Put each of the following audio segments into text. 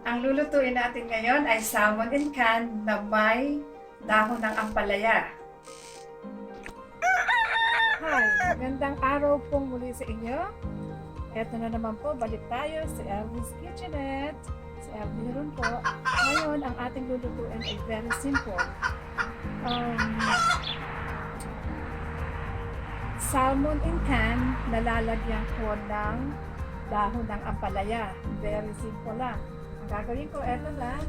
Ang lulutuin natin ngayon ay salmon in can na may dahon ng ampalaya. Hi! Magandang araw pong muli sa inyo. Eto na naman po, balik tayo sa Elvis Kitchenette. Si Elvis rin po. Ngayon, ang ating lulutuin ay very simple. Salmon in can na lalagyan ko ng dahon ng ampalaya. Very simple lang. Ang gagawin ko, eto lang.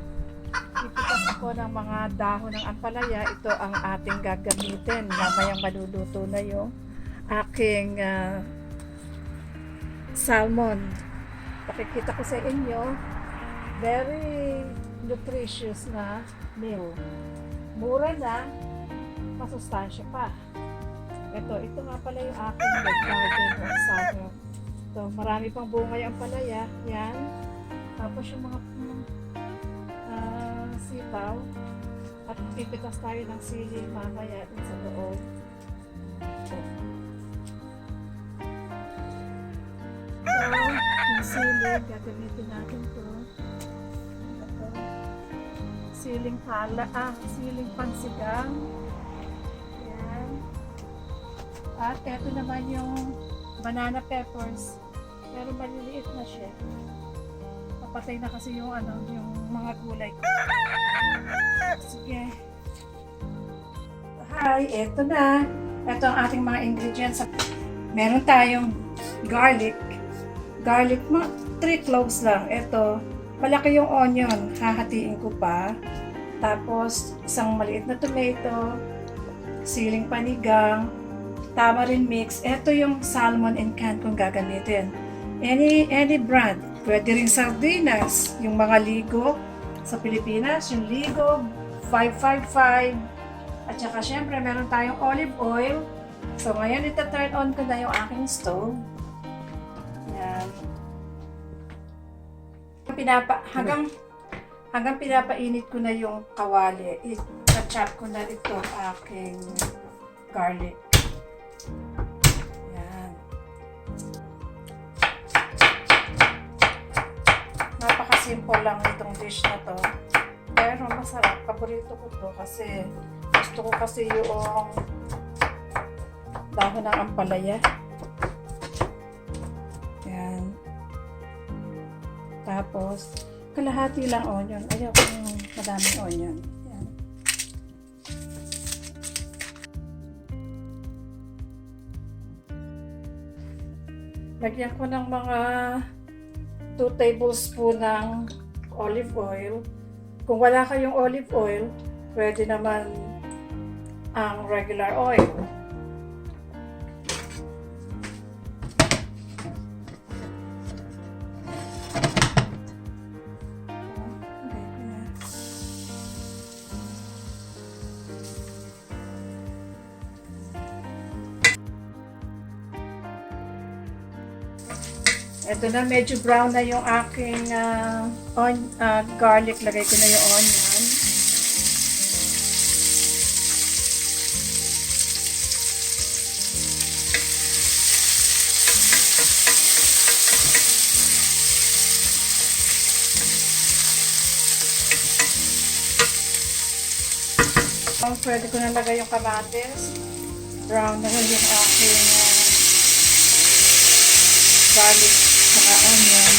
Ipitas ako ng mga dahon ng ampalaya. Ito ang ating gagamitin. Mamayang maluluto na yung aking salmon. Pakikita ko sa inyo, very nutritious na meal. Mura na, masustansya pa. Ito nga pala yung aking garden of salmon. Ito, marami pang bunga yung ampalaya. Yan. Tapos yung mga sitaw. At pipitas tayo ng sili mamaya din sa loob. Yung sili, gagamitin natin to. Ito. Siling siling pansigang. Yan. At eto naman yung banana peppers. Pero maliliit na siya. Papatay na kasi yung yung mga gulay. Sige. Hi, eto na. Ito ang ating mga ingredients. Meron tayong garlic. Garlic, 3 cloves lang. Ito, malaki yung onion. Hahatiin ko pa. Tapos, isang maliit na tomato. Siling panigang. Tamarind mix. Ito yung salmon in can kung gagamitin. Any brand. Pwede rin sardinas. Yung mga ligo sa Pilipinas. Yung ligo, 555. At saka syempre, meron tayong olive oil. So, ngayon ita-turn on ko na yung aking stove. Yan. Hanggang pinapainit ko na yung kawali, i-chop ko na ito aking garlic. Yan. Napaka-simple lang itong dish na to. Pero masarap. Paborito ko to kasi gusto ko kasi yung dahon ng ampalaya. Yan. Tapos, kalahati lang onion. Ayaw ko yung madaming onion. Yan. Lagyan ko ng mga 2 tablespoon ng olive oil. Kung wala kayong olive oil, pwede naman ang regular oil. Ito na, medyo brown na yung aking garlic. Lagay ko na yung onion. Pwede ko na lagay yung kamatis. Brown na yung aking garlic saka onion.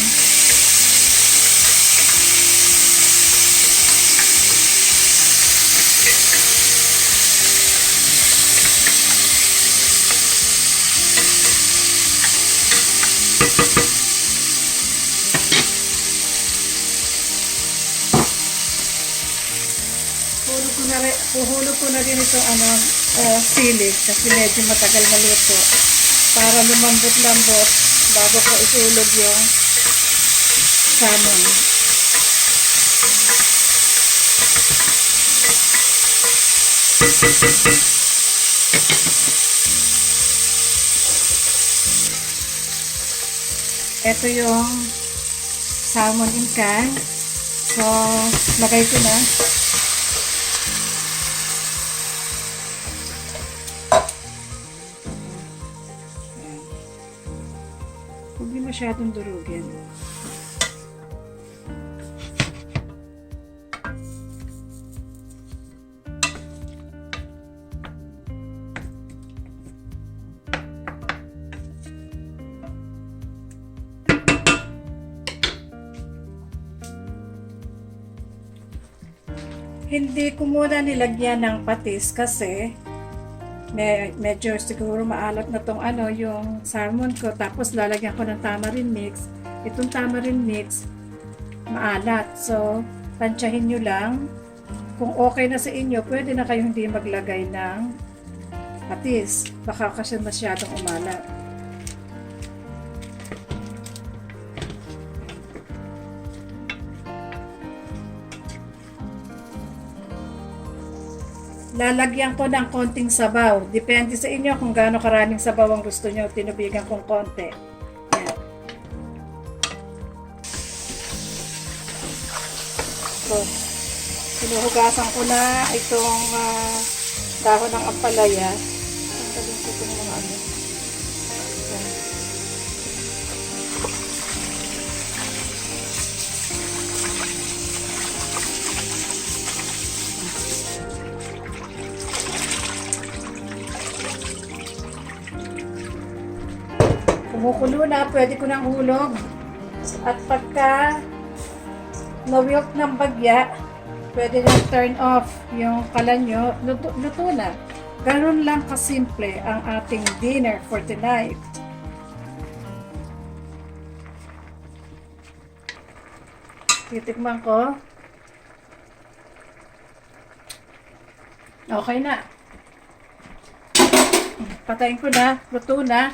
Puhulog ko na din itong sili kasi medyo matagal maluto para lumambot-lambot bago ko isulog yung salmon. Ito yung salmon in can. So, lagay ko na. Huwag di masyadong durugin. Hindi ko muna nilagyan ng patis kasi medyo siguro maalat na tong yung salmon ko. Tapos lalagyan ko ng tamarind mix. Itong tamarind mix, maalat. So, tansyahin nyo lang. Kung okay na sa inyo, pwede na kayo hindi maglagay ng patis. Baka kasi masyadong umalat. Lalagyan ko ng konting sabaw. Depende sa inyo kung gaano karaming sabaw ang gusto nyo. Tinubigan kong konti. Yan. So, sinuhugasan ko na itong dahon ng ampalaya. Tanggalin ko itong mga ano. Yan. Kumukulo na, pwede ko nang hulog. At pagka na-wilt ng bagya, pwede na turn off yung kalan nyo. Luto na. Ganun lang kasimple ang ating dinner for tonight. Titikman ko. Okay na. Patayin ko na. Luto na.